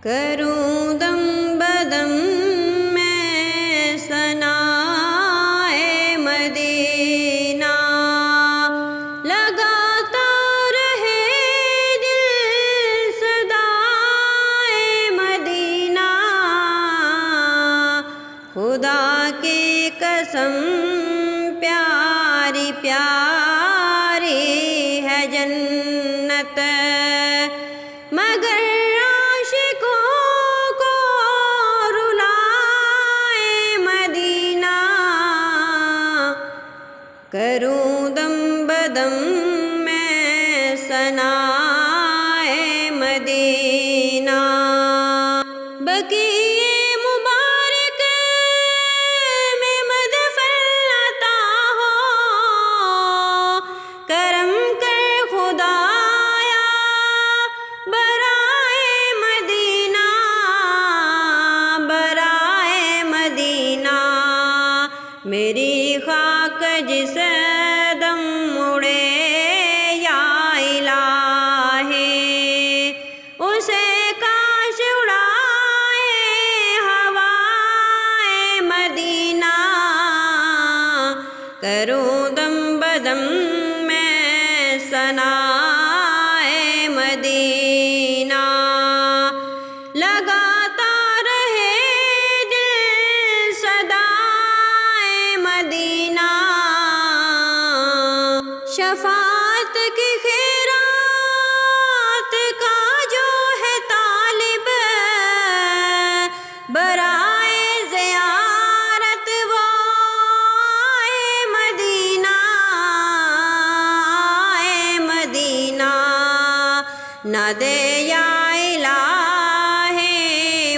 کروں دم بدم میں ثنائے مدینہ، لگاتا رہے دل صدائے مدینہ، خدا کی قسم پیاری پیاری ہے جنت، مگر کروں دم بدم میں ثنائے مدینہ، بقیع مبارک میں مدفن عطا ہو، کرم کر خدایا برائے مدینہ، برائے مدینہ، میری خاک جس دم اڑے یا الہی، اسے کاش اڑائے ہوائے مدینہ، کروں دم بدم میں ثنائے مدینہ، لگاتا رہے دل صدائے مدینہ، شفاعت کی خیرات کا جو ہے طالب، برائے زیارت وہ آئے مدینہ، آئے مدینہ، نہ دے یا الہی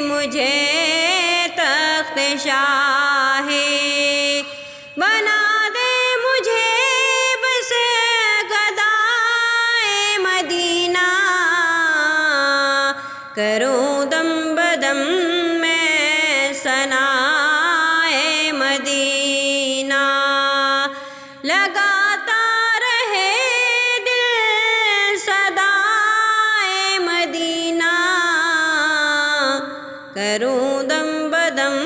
مجھے تخت شاہی، بنا دے مجھے بس گدائے مدینہ، کروں دم بدم میں ثنائے مدینہ، لگاتا رہے دل صدائے مدینہ، کروں دم بدم